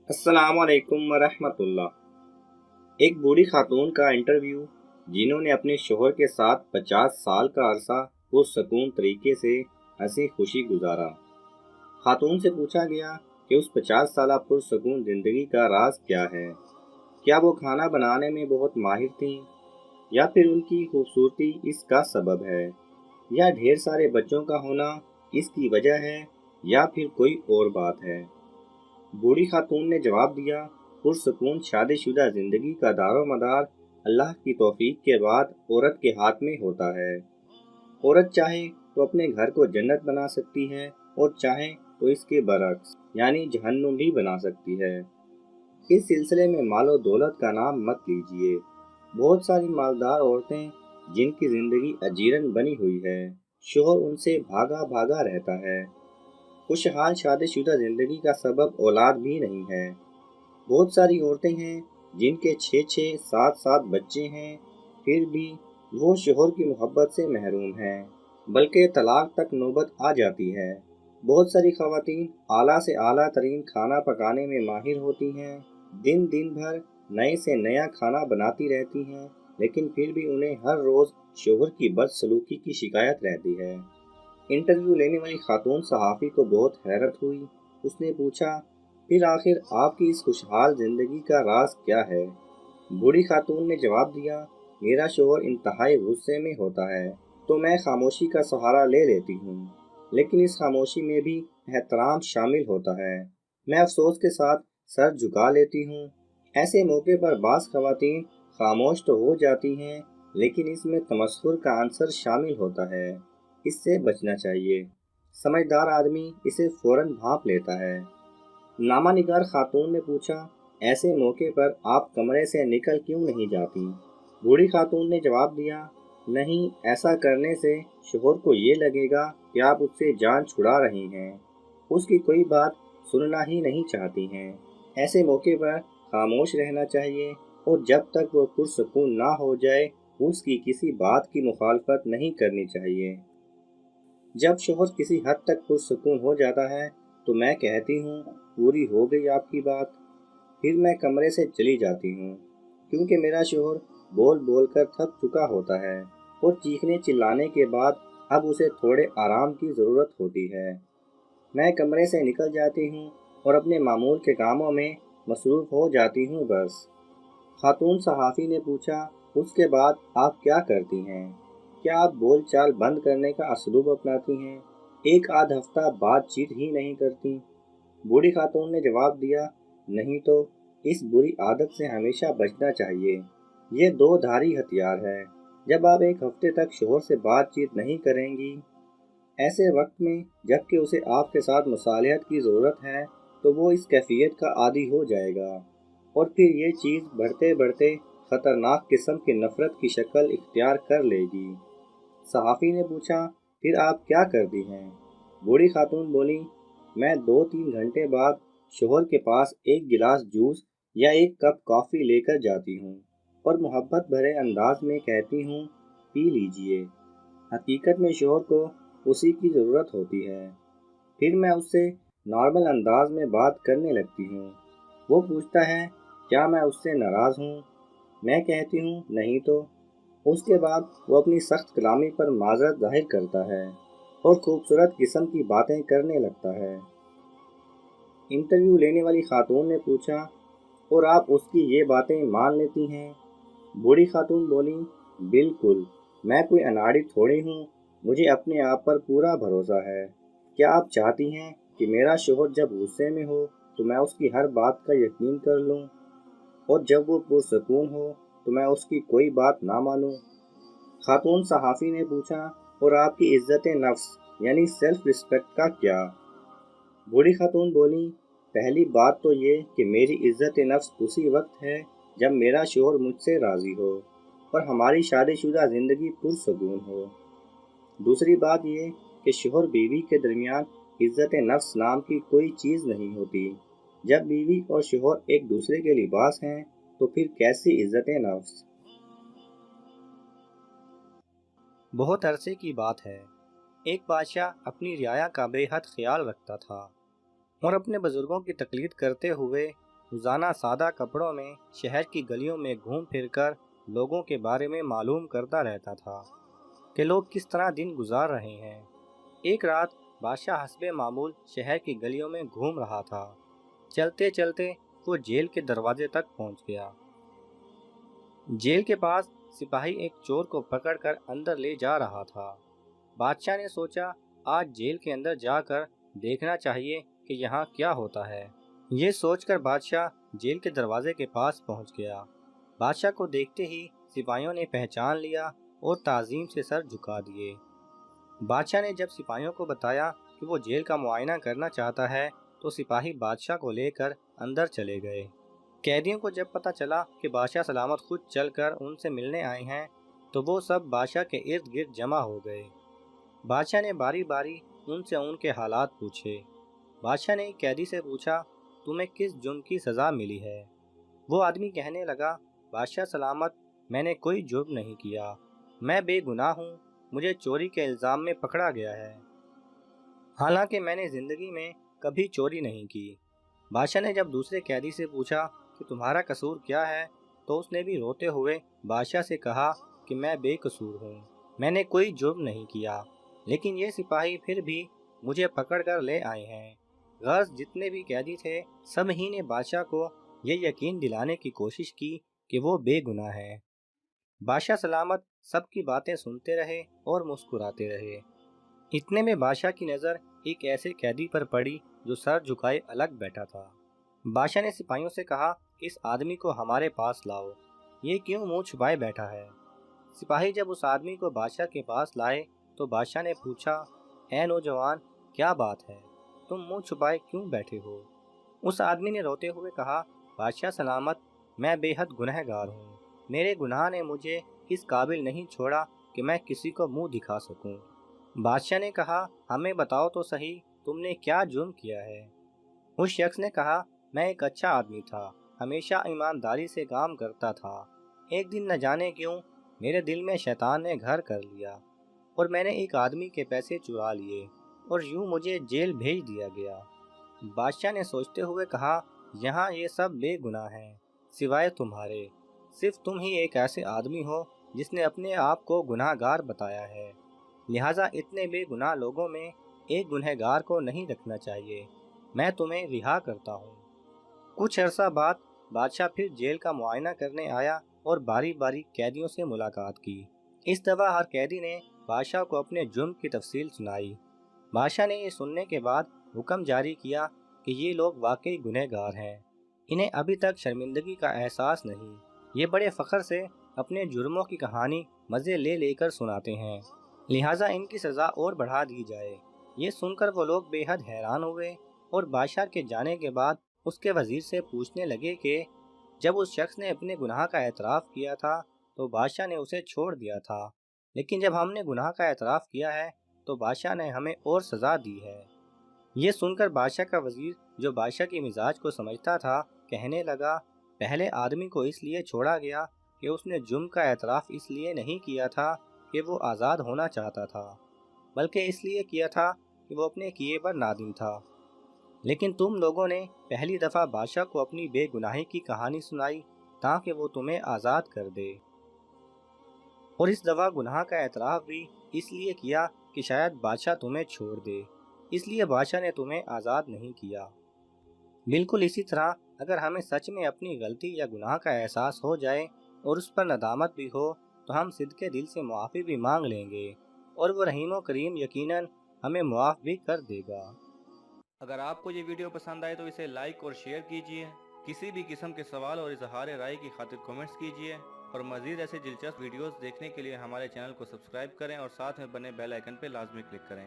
अस्सलाम वालेकुम वरहमतुल्लाह। एक बूढ़ी खातून का इंटरव्यू जिन्होंने अपने शोहर के साथ 50 साल का अरसा पुरसकून तरीके से हंसी खुशी गुजारा। खातून से पूछा गया कि उस 50 साल पुरसकून ज़िंदगी का राज क्या है। क्या वो खाना बनाने में बहुत माहिर थीं, या फिर उनकी खूबसूरती इसका सबब है, या ढेर सारे बच्चों का होना इसकी वजह है, या फिर कोई और बात है। बूढ़ी खातून ने जवाब दिया, पुरसकून शादीशुदा ज़िंदगी का दारोमदार अल्लाह की तौफीक के बाद औरत के हाथ में होता है। औरत चाहे तो अपने घर को जन्नत बना सकती है, और चाहे तो इसके बरक्स यानी जहन्नुम भी बना सकती है। इस सिलसिले में मालो दौलत का नाम मत लीजिए। बहुत सारी मालदार औरतें जिनकी ज़िंदगी अजीरन बनी हुई है, शोहर उनसे भागा भागा रहता है। खुशहाल शादीशुदा ज़िंदगी का सबब औलाद भी नहीं है। बहुत सारी औरतें हैं जिनके 6-6 7-7 बच्चे हैं, फिर भी वो शोहर की मोहब्बत से महरूम हैं, बल्कि तलाक तक नौबत आ जाती है। बहुत सारी ख़वातीन आला से आला तरीन खाना पकाने में माहिर होती हैं, दिन दिन भर नए से नया खाना बनाती रहती हैं, लेकिन फिर भी उन्हें हर रोज़ शोहर की बदसलूकी की शिकायत रहती है। इंटरव्यू लेने वाली खातून सहाफ़ी को बहुत हैरत हुई। उसने पूछा, फिर आखिर आपकी इस खुशहाल ज़िंदगी का राज क्या है? बूढ़ी खातून ने जवाब दिया, मेरा शोहर इंतहाई गुस्से में होता है तो मैं खामोशी का सहारा ले लेती हूँ, लेकिन इस खामोशी में भी एहतराम शामिल होता है। मैं अफसोस के साथ सर झुका लेती हूँ। ऐसे मौके पर बाज़ ख़वातीन खामोश तो हो जाती हैं, लेकिन इसमें तमस्खुर का आंसर शामिल होता है। इससे बचना चाहिए। समझदार आदमी इसे फ़ौरन भांप लेता है। नामा निगार खातून ने पूछा, ऐसे मौके पर आप कमरे से निकल क्यों नहीं जाती? बूढ़ी खातून ने जवाब दिया, नहीं, ऐसा करने से शोहर को ये लगेगा कि आप उससे जान छुड़ा रही हैं, उसकी कोई बात सुनना ही नहीं चाहती हैं। ऐसे मौके पर खामोश रहना चाहिए, और जब तक वो पुरसकून ना हो जाए उसकी किसी बात की मुखालफत नहीं करनी चाहिए। जब शोहर किसी हद तक पुरसकून हो जाता है तो मैं कहती हूँ, पूरी हो गई आपकी बात। फिर मैं कमरे से चली जाती हूँ, क्योंकि मेरा शोहर बोल बोल कर थक चुका होता है, और चीखने चिल्लाने के बाद अब उसे थोड़े आराम की ज़रूरत होती है। मैं कमरे से निकल जाती हूँ और अपने मामूल के कामों में मसरूफ़ हो जाती हूँ बस। खातून सहाफ़ी ने पूछा, उसके बाद आप क्या करती हैं? क्या आप बोल चाल बंद करने का असलूब अपनाती हैं? एक आध हफ्ता बातचीत ही नहीं करती? बूढ़ी खातून ने जवाब दिया, नहीं तो इस बुरी आदत से हमेशा बचना चाहिए। ये दो धारी हथियार है। जब आप एक हफ्ते तक शोहर से बातचीत नहीं करेंगी, ऐसे वक्त में जबकि उसे आपके साथ मुसालहत की ज़रूरत है, तो वो इस कैफियत का आदी हो जाएगा, और फिर ये चीज़ बढ़ते बढ़ते ख़तरनाक किस्म की नफ़रत की शक्ल इख्तियार कर लेगी। सहाफ़ी ने पूछा, फिर आप क्या करती हैं? बूढ़ी खातून बोली, मैं 2-3 घंटे बाद शोहर के पास एक गिलास जूस या एक कप कॉफ़ी लेकर जाती हूँ, और मोहब्बत भरे अंदाज में कहती हूँ, पी लीजिए। हकीकत में शोहर को उसी की ज़रूरत होती है। फिर मैं उससे नॉर्मल अंदाज में बात करने लगती हूँ। वो पूछता है, क्या मैं उससे नाराज़ हूँ? मैं कहती हूँ, नहीं तो। उसके बाद वो अपनी सख्त कलामी पर माज़रत ज़ाहिर करता है, और खूबसूरत किस्म की बातें करने लगता है। इंटरव्यू लेने वाली खातून ने पूछा, और आप उसकी ये बातें मान लेती हैं? बूढ़ी खातून बोली, बिल्कुल, मैं कोई अनाड़ी थोड़ी हूँ, मुझे अपने आप पर पूरा भरोसा है। क्या आप चाहती हैं कि मेरा शोहर जब गुस्से में हो तो मैं उसकी हर बात का यकीन कर लूँ, और जब वो पुरसकून हो तो मैं उसकी कोई बात ना मानूँ? खातून सहाफ़ी ने पूछा, और आपकी इज़्ज़त नफ्स यानी सेल्फ रिस्पेक्ट का क्या? बूढ़ी खातून बोली, पहली बात तो ये कि मेरी इज़्ज़त नफ्स उसी वक्त है जब मेरा शोहर मुझसे राज़ी हो और हमारी शादीशुदा ज़िंदगी पुरसकून हो। दूसरी बात ये कि शोहर बीवी के दरमियान इज़्ज़त नफ्स नाम की कोई चीज़ नहीं होती। जब बीवी और शोहर एक दूसरे के लिबास हैं तो फिर कैसी इज़्ज़त नफ्स। बहुत अरसे की बात है, एक बादशाह अपनी रियाया का बेहद ख्याल रखता था, और अपने बुजुर्गों की तकलीद करते हुए روزانہ سادہ کپڑوں میں شہر کی گلیوں میں گھوم پھر کر لوگوں کے بارے میں معلوم کرتا رہتا تھا کہ لوگ کس طرح دن گزار رہے ہیں۔ ایک رات بادشاہ حسب معمول شہر کی گلیوں میں گھوم رہا تھا۔ چلتے چلتے وہ جیل کے دروازے تک پہنچ گیا۔ جیل کے پاس سپاہی ایک چور کو پکڑ کر اندر لے جا رہا تھا۔ بادشاہ نے سوچا آج جیل کے اندر جا کر دیکھنا چاہیے کہ یہاں کیا ہوتا ہے۔ یہ سوچ کر بادشاہ جیل کے دروازے کے پاس پہنچ گیا۔ بادشاہ کو دیکھتے ہی سپاہیوں نے پہچان لیا اور تعظیم سے سر جھکا دیے۔ بادشاہ نے جب سپاہیوں کو بتایا کہ وہ جیل کا معائنہ کرنا چاہتا ہے تو سپاہی بادشاہ کو لے کر اندر چلے گئے۔ قیدیوں کو جب پتہ چلا کہ بادشاہ سلامت خود چل کر ان سے ملنے آئے ہیں تو وہ سب بادشاہ کے ارد گرد جمع ہو گئے۔ بادشاہ نے باری باری ان سے ان کے حالات پوچھے۔ بادشاہ نے ایک قیدی سے پوچھا تمہیں کس جرم کی سزا ملی ہے؟ وہ آدمی کہنے لگا بادشاہ سلامت میں نے کوئی جرم نہیں کیا، میں بے گناہ ہوں، مجھے چوری کے الزام میں پکڑا گیا ہے، حالانکہ میں نے زندگی میں کبھی چوری نہیں کی۔ بادشاہ نے جب دوسرے قیدی سے پوچھا کہ تمہارا قصور کیا ہے تو اس نے بھی روتے ہوئے بادشاہ سے کہا کہ میں بے قصور ہوں، میں نے کوئی جرم نہیں کیا، لیکن یہ سپاہی پھر بھی مجھے پکڑ کر لے آئے ہیں۔ غرض جتنے بھی قیدی تھے سب ہی نے بادشاہ کو یہ یقین دلانے کی کوشش کی کہ وہ بے گناہ ہے۔ بادشاہ سلامت سب کی باتیں سنتے رہے اور مسکراتے رہے۔ اتنے میں بادشاہ کی نظر ایک ایسے قیدی پر پڑی جو سر جھکائے الگ بیٹھا تھا۔ بادشاہ نے سپاہیوں سے کہا اس آدمی کو ہمارے پاس لاؤ، یہ کیوں منہ چھپائے بیٹھا ہے؟ سپاہی جب اس آدمی کو بادشاہ کے پاس لائے تو بادشاہ نے پوچھا اے نوجوان کیا بات ہے، تم منہ چھپائے کیوں بیٹھے ہو؟ اس آدمی نے روتے ہوئے کہا بادشاہ سلامت میں بے حد گنہگار ہوں، میرے گناہ نے مجھے اس قابل نہیں چھوڑا کہ میں کسی کو منہ دکھا سکوں۔ بادشاہ نے کہا ہمیں بتاؤ تو صحیح تم نے کیا جرم کیا ہے؟ اس شخص نے کہا میں ایک اچھا آدمی تھا، ہمیشہ ایمانداری سے کام کرتا تھا، ایک دن نہ جانے کیوں میرے دل میں شیطان نے گھر کر لیا اور میں نے ایک آدمی کے پیسے چرا لیے اور یوں مجھے جیل بھیج دیا گیا۔ بادشاہ نے سوچتے ہوئے کہا یہاں یہ سب بے گناہ ہیں سوائے تمہارے، صرف تم ہی ایک ایسے آدمی ہو جس نے اپنے آپ کو گناہ گار بتایا ہے، لہٰذا اتنے بے گناہ لوگوں میں ایک گنہگار کو نہیں رکھنا چاہیے، میں تمہیں رہا کرتا ہوں۔ کچھ عرصہ بعد بادشاہ پھر جیل کا معائنہ کرنے آیا اور باری باری قیدیوں سے ملاقات کی۔ اس دفعہ ہر قیدی نے بادشاہ کو اپنے جرم کی تفصیل سنائی۔ بادشاہ نے یہ سننے کے بعد حکم جاری کیا کہ یہ لوگ واقعی گنہگار ہیں، انہیں ابھی تک شرمندگی کا احساس نہیں، یہ بڑے فخر سے اپنے جرموں کی کہانی مزے لے لے کر سناتے ہیں، لہٰذا ان کی سزا اور بڑھا دی جائے۔ یہ سن کر وہ لوگ بے حد حیران ہوئے اور بادشاہ کے جانے کے بعد اس کے وزیر سے پوچھنے لگے کہ جب اس شخص نے اپنے گناہ کا اعتراف کیا تھا تو بادشاہ نے اسے چھوڑ دیا تھا، لیکن جب ہم نے گناہ کا اعتراف کیا ہے تو بادشاہ نے ہمیں اور سزا دی ہے۔ یہ سن کر بادشاہ کا وزیر جو بادشاہ کی مزاج کو سمجھتا تھا کہنے لگا پہلے آدمی کو اس لیے چھوڑا گیا کہ اس نے جرم کا اعتراف اس لیے نہیں کیا تھا کہ وہ آزاد ہونا چاہتا تھا، بلکہ اس لیے کیا تھا کہ وہ اپنے کیے پر نادم تھا، لیکن تم لوگوں نے پہلی دفعہ بادشاہ کو اپنی بے گناہی کی کہانی سنائی تاکہ وہ تمہیں آزاد کر دے، اور اس دفعہ گناہ کا اعتراف بھی اس لیے کیا کہ شاید بادشاہ تمہیں چھوڑ دے، اس لیے بادشاہ نے تمہیں آزاد نہیں کیا۔ بالکل اسی طرح اگر ہمیں سچ میں اپنی غلطی یا گناہ کا احساس ہو جائے اور اس پر ندامت بھی ہو تو ہم صدقے دل سے معافی بھی مانگ لیں گے اور وہ رحیم و کریم یقیناً ہمیں معاف بھی کر دے گا۔ اگر آپ کو یہ ویڈیو پسند آئے تو اسے لائک اور شیئر کیجئے، کسی بھی قسم کے سوال اور اظہار رائے کی خاطر کمنٹس کیجئے، اور مزید ایسے دلچسپ ویڈیوز دیکھنے کے لیے ہمارے چینل کو سبسکرائب کریں اور ساتھ میں بنے بیل آئیکن پہ لازمی کلک کریں۔